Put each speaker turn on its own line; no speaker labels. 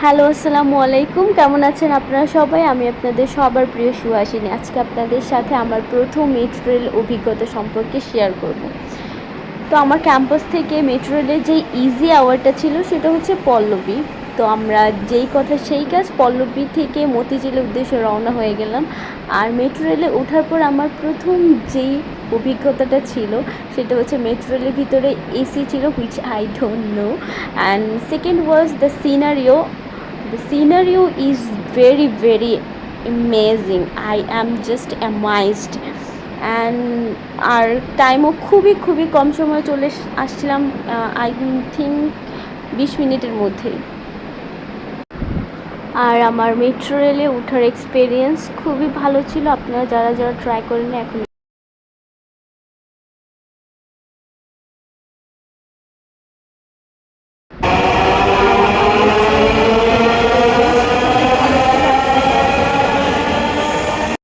Hello, আসসালামু আলাইকুম। কেমন আছেন আপনারা সবাই? আমি আপনাদের সবার প্রিয় সুহাসিনী। আজকে আপনাদের সাথে আমার প্রথম মেট্রো রেল অভিজ্ঞতা সম্পর্কে শেয়ার করব। তো আমার ক্যাম্পাস থেকে মেট্রো রেলের যেই ইজি আওয়ারটা ছিল সেটা হচ্ছে পল্লবী। তো আমরা যেই কথা সেই কাজ, পল্লবী থেকে মতিঝিলের উদ্দেশ্যে রওনা হয়ে গেলাম। আর মেট্রো রেলে ওঠার পর আমার প্রথম যেই অভিজ্ঞতাটা ছিল সেটা হচ্ছে মেট্রো রেলের ভিতরে এসি ছিল, which I don't know. And second was the scenario. The scenario is very very amazing. I am just amazed. And আর টাইমও খুবই খুবই কম সময়ে চলে আসছিলাম, আই থিঙ্ক 20 মিনিটের মধ্যেই। আর আমার মেট্রো রেলে ওঠার এক্সপিরিয়েন্স খুবই ভালো ছিল। আপনারা যারা যারা ট্রাই করেন এখন